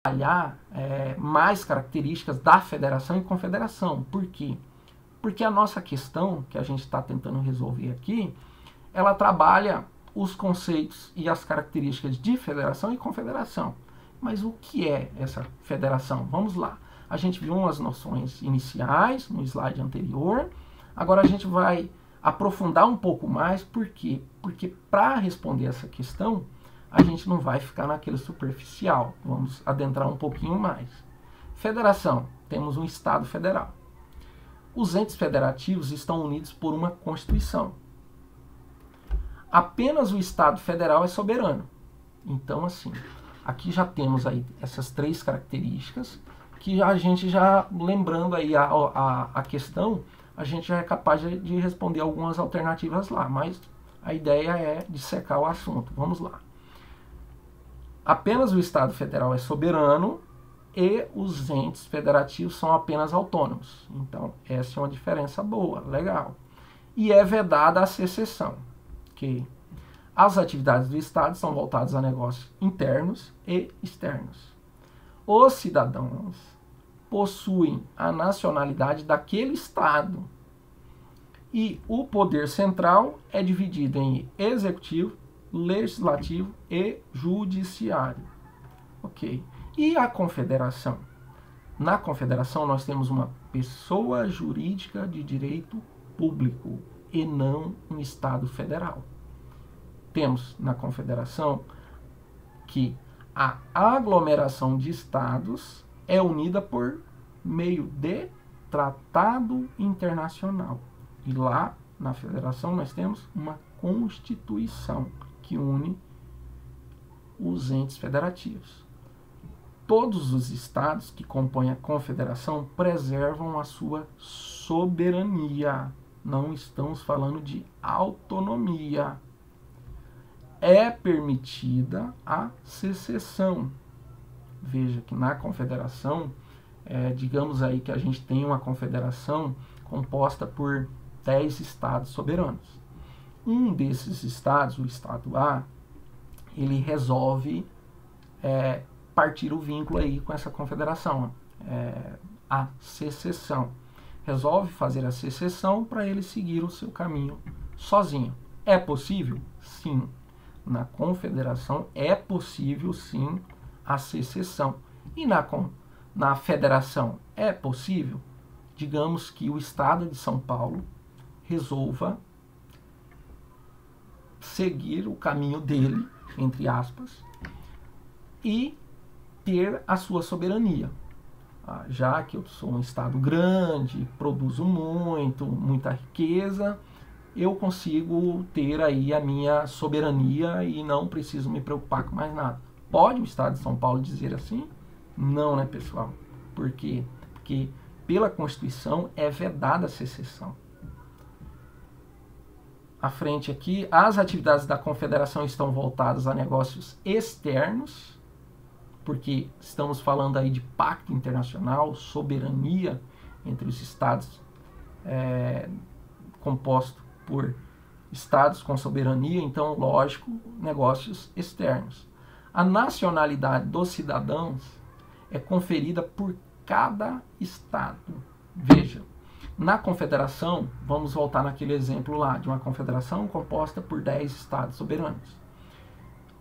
trabalhar mais características da federação e confederação. Por quê? Porque a nossa questão, que a gente está tentando resolver aqui, ela trabalha os conceitos e as características de federação e confederação. Mas o que é essa federação? Vamos lá. A gente viu umas noções iniciais no slide anterior. Agora a gente vai aprofundar um pouco mais. Por quê? Porque para responder essa questão, a gente não vai ficar naquele superficial. Vamos adentrar um pouquinho mais. Federação. Temos um Estado federal. Os entes federativos estão unidos por uma Constituição. Apenas o Estado federal é soberano. Então, assim, aqui já temos aí essas três características que a gente já, lembrando aí a questão, a gente já é capaz de responder algumas alternativas lá, mas a ideia é dissecar o assunto. Vamos lá. Apenas o Estado federal é soberano e os entes federativos são apenas autônomos. Então, essa é uma diferença boa, legal. E é vedada a secessão. Okay? As atividades do Estado são voltadas a negócios internos e externos. Os cidadãos possuem a nacionalidade daquele Estado. E o poder central é dividido em executivo, legislativo e judiciário. Ok. E a confederação? Na confederação nós temos uma pessoa jurídica de direito público e não um Estado federal. Temos na confederação que a aglomeração de estados é unida por meio de tratado internacional. E lá na federação nós temos uma Constituição que une os entes federativos. Todos os estados que compõem a confederação preservam a sua soberania. Não estamos falando de autonomia. É permitida a secessão. Veja que na confederação, digamos aí que a gente tem uma confederação composta por 10 estados soberanos. Um desses estados, o estado A, ele resolve partir o vínculo aí com essa confederação, a secessão. Resolve fazer a secessão para ele seguir o seu caminho sozinho. É possível? Sim. Na confederação é possível, sim, a secessão. E na federação é possível? Digamos que o Estado de São Paulo resolva seguir o caminho dele, entre aspas, e ter a sua soberania. Já que eu sou um Estado grande, produzo muita riqueza, eu consigo ter aí a minha soberania e não preciso me preocupar com mais nada. Pode o Estado de São Paulo dizer assim? Não, né, pessoal? Por quê? Porque pela Constituição é vedada a secessão. À frente aqui, as atividades da Confederação estão voltadas a negócios externos, porque estamos falando aí de pacto internacional, soberania entre os estados, composto por estados com soberania, então, lógico, negócios externos. A nacionalidade dos cidadãos é conferida por cada estado. Veja, na confederação, vamos voltar naquele exemplo lá, de uma confederação composta por 10 estados soberanos.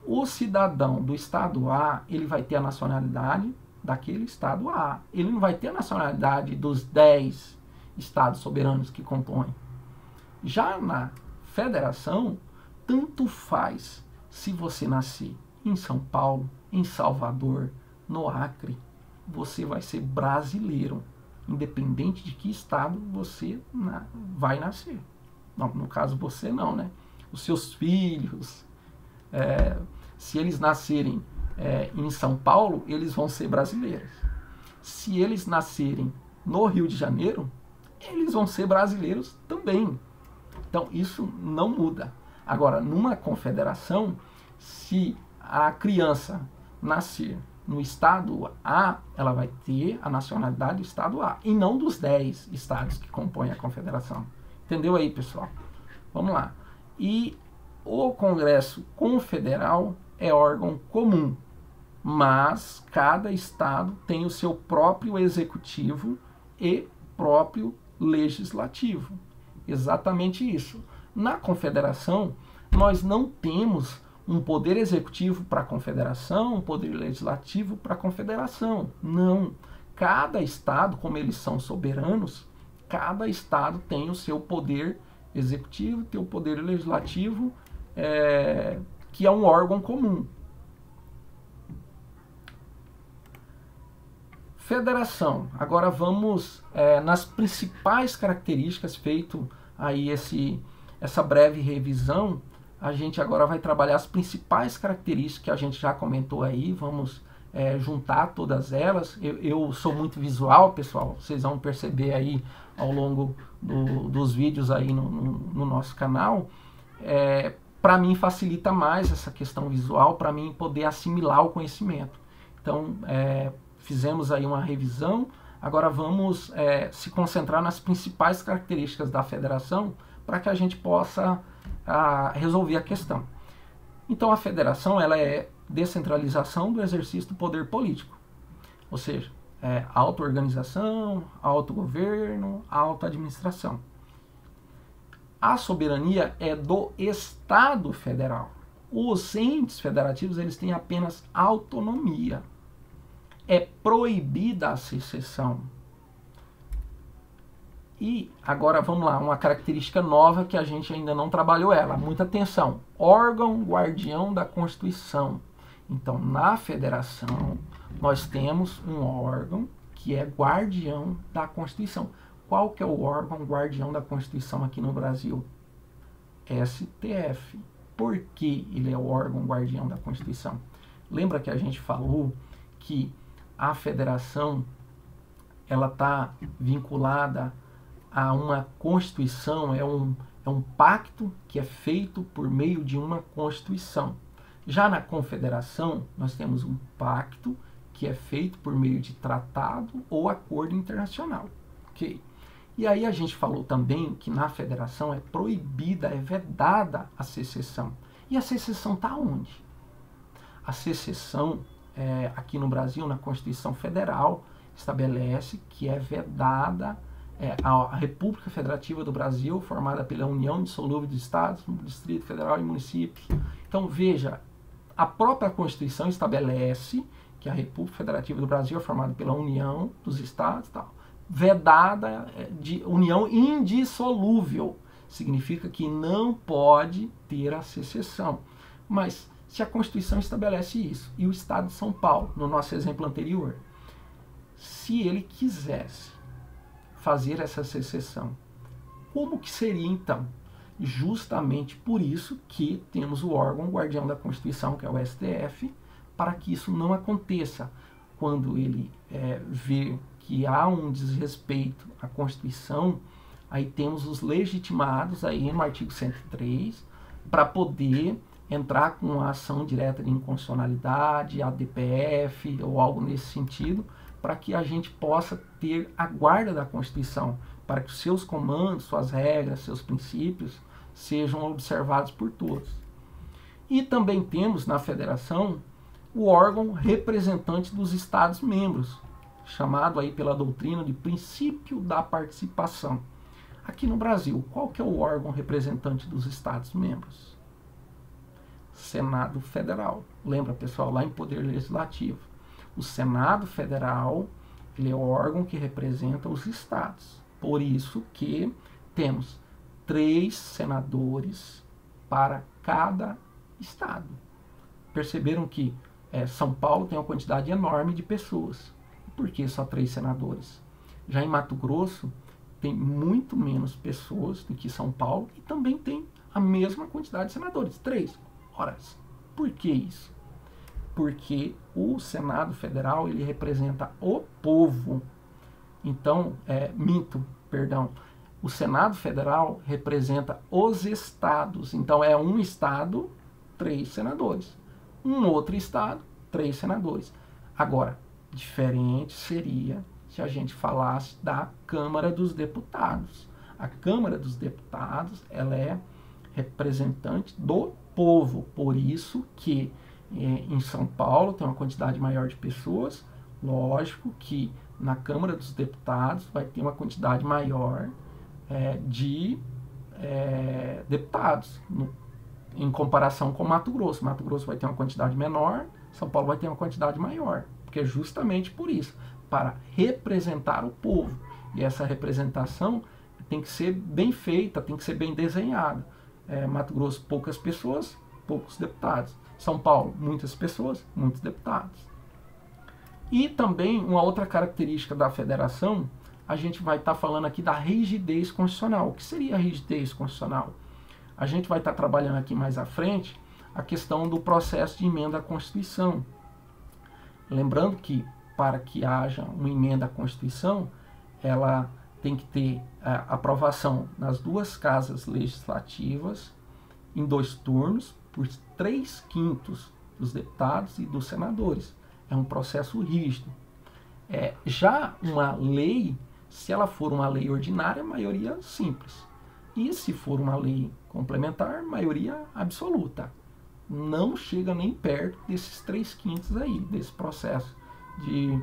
O cidadão do estado A, ele vai ter a nacionalidade daquele estado A. Ele não vai ter a nacionalidade dos 10 estados soberanos que compõem. Já na federação, tanto faz se você nascer em São Paulo, em Salvador, no Acre, você vai ser brasileiro, independente de que estado você vai nascer. Não, no caso você não, né? Os seus filhos, se eles nascerem em São Paulo, eles vão ser brasileiros. Se eles nascerem no Rio de Janeiro, eles vão ser brasileiros também. Então isso não muda. Agora, numa confederação, se a criança nascer no estado A, ela vai ter a nacionalidade do estado A, e não dos 10 estados que compõem a confederação. Entendeu aí, pessoal? Vamos lá. E o Congresso Confederal é órgão comum, mas cada estado tem o seu próprio executivo e próprio legislativo. Exatamente isso. Na confederação, nós não temos um poder executivo para a confederação, um poder legislativo para a confederação. Não. Cada estado, como eles são soberanos, cada estado tem o seu poder executivo, tem o poder legislativo, que é um órgão comum. Federação. Agora vamos nas principais características, feito aí essa breve revisão. A gente agora vai trabalhar as principais características que a gente já comentou aí. Vamos juntar todas elas. Eu sou muito visual, pessoal. Vocês vão perceber aí ao longo dos vídeos aí no nosso canal. Para mim facilita mais essa questão visual, para mim poder assimilar o conhecimento. Então, fizemos aí uma revisão. Agora vamos se concentrar nas principais características da federação para que a gente possa resolver a questão. Então, a federação ela é descentralização do exercício do poder político, ou seja, auto-organização, autogoverno, auto-administração. A soberania é do Estado federal. Os entes federativos eles têm apenas autonomia. É proibida a secessão. E agora vamos lá, uma característica nova que a gente ainda não trabalhou ela. Muita atenção. Órgão guardião da Constituição. Então, na federação, nós temos um órgão que é guardião da Constituição. Qual que é o órgão guardião da Constituição aqui no Brasil? STF. Por que ele é o órgão guardião da Constituição? Lembra que a gente falou que a federação ela está vinculada a uma Constituição, é um pacto que é feito por meio de uma Constituição. Já na confederação, nós temos um pacto que é feito por meio de tratado ou acordo internacional. Okay? E aí a gente falou também que na federação é proibida, é vedada a secessão. E a secessão está onde? A secessão, aqui no Brasil, na Constituição Federal, estabelece que é vedada a República Federativa do Brasil, formada pela União Indissolúvel dos Estados, Distrito Federal e municípios. Então, veja, a própria Constituição estabelece que a República Federativa do Brasil é formada pela União dos Estados, tal, vedada de união indissolúvel. Significa que não pode ter a secessão. Mas se a Constituição estabelece isso, e o Estado de São Paulo, no nosso exemplo anterior, se ele quisesse fazer essa secessão, como que seria então? Justamente por isso que temos o órgão guardião da Constituição, que é o STF, para que isso não aconteça. Quando ele vê que há um desrespeito à Constituição, aí temos os legitimados aí no artigo 103 para poder entrar com uma ação direta de inconstitucionalidade, ADPF ou algo nesse sentido, para que a gente possa ter a guarda da Constituição, para que os seus comandos, suas regras, seus princípios sejam observados por todos. E também temos na federação o órgão representante dos Estados-membros, chamado aí pela doutrina de princípio da participação. Aqui no Brasil, qual que é o órgão representante dos Estados-membros? Senado Federal. Lembra, pessoal, lá em Poder Legislativo. O Senado Federal, ele é o órgão que representa os estados. Por isso que temos 3 senadores para cada estado. Perceberam que São Paulo tem uma quantidade enorme de pessoas. Por que só 3 senadores? Já em Mato Grosso, tem muito menos pessoas do que São Paulo e também tem a mesma quantidade de senadores, 3. Ora, por que isso? Porque o Senado Federal ele representa o povo. Então, o Senado Federal representa os estados. Então, é um estado, 3 senadores. Um outro estado, 3 senadores. Agora, diferente seria se a gente falasse da Câmara dos Deputados. A Câmara dos Deputados ela é representante do povo. Por isso que em São Paulo tem uma quantidade maior de pessoas, lógico que na Câmara dos Deputados vai ter uma quantidade maior de deputados, em comparação com Mato Grosso. Mato Grosso vai ter uma quantidade menor, São Paulo vai ter uma quantidade maior, porque é justamente por isso, para representar o povo. E essa representação tem que ser bem feita, tem que ser bem desenhada. Mato Grosso, poucas pessoas, poucos deputados. São Paulo, muitas pessoas, muitos deputados. E também uma outra característica da federação, a gente vai estar falando aqui da rigidez constitucional. O que seria a rigidez constitucional? A gente vai estar trabalhando aqui mais à frente a questão do processo de emenda à Constituição. Lembrando que para que haja uma emenda à Constituição, ela tem que ter a aprovação nas duas casas legislativas, em 2 turnos, por 3/5 dos deputados e dos senadores. É um processo rígido. Já uma lei, se ela for uma lei ordinária, maioria simples. E se for uma lei complementar, maioria absoluta. Não chega nem perto desses 3/5 aí, desse processo de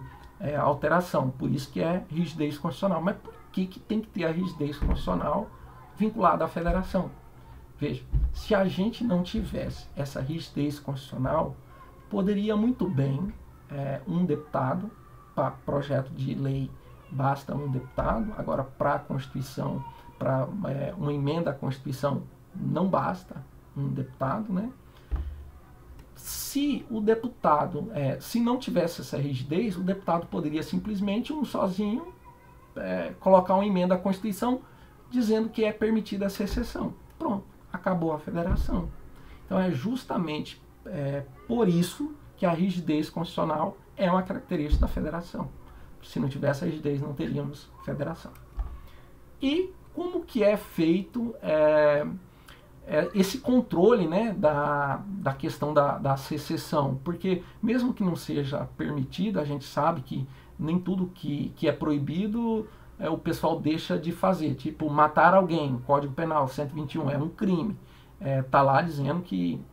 alteração. Por isso que é rigidez constitucional. Mas por que tem que ter a rigidez constitucional vinculada à federação? Veja, se a gente não tivesse essa rigidez constitucional, poderia muito bem um deputado, para projeto de lei basta um deputado, agora para a Constituição, para uma emenda à Constituição não basta um deputado, né? Se o deputado, se não tivesse essa rigidez, o deputado poderia simplesmente, sozinho, colocar uma emenda à Constituição dizendo que é permitida a secessão. Pronto, acabou a federação. Então é justamente por isso que a rigidez constitucional é uma característica da federação. Se não tivesse a rigidez, não teríamos federação. E como que é feito esse controle, né, da questão da secessão? Porque mesmo que não seja permitido, a gente sabe que nem tudo que é proibido o pessoal deixa de fazer. Tipo, matar alguém, Código Penal 121, é um crime. Tá lá dizendo que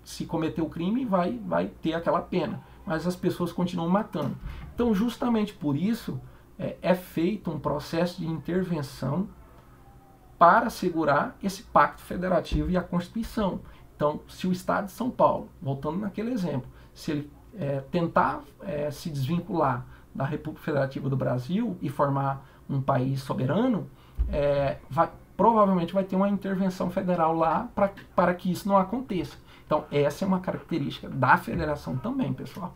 se cometer o crime vai ter aquela pena. Mas as pessoas continuam matando. Então, justamente por isso, é feito um processo de intervenção para assegurar esse pacto federativo e a Constituição. Então, se o Estado de São Paulo, voltando naquele exemplo, se ele tentar se desvincular da República Federativa do Brasil e formar um país soberano, provavelmente vai ter uma intervenção federal lá para que isso não aconteça. Então, essa é uma característica da federação também, pessoal.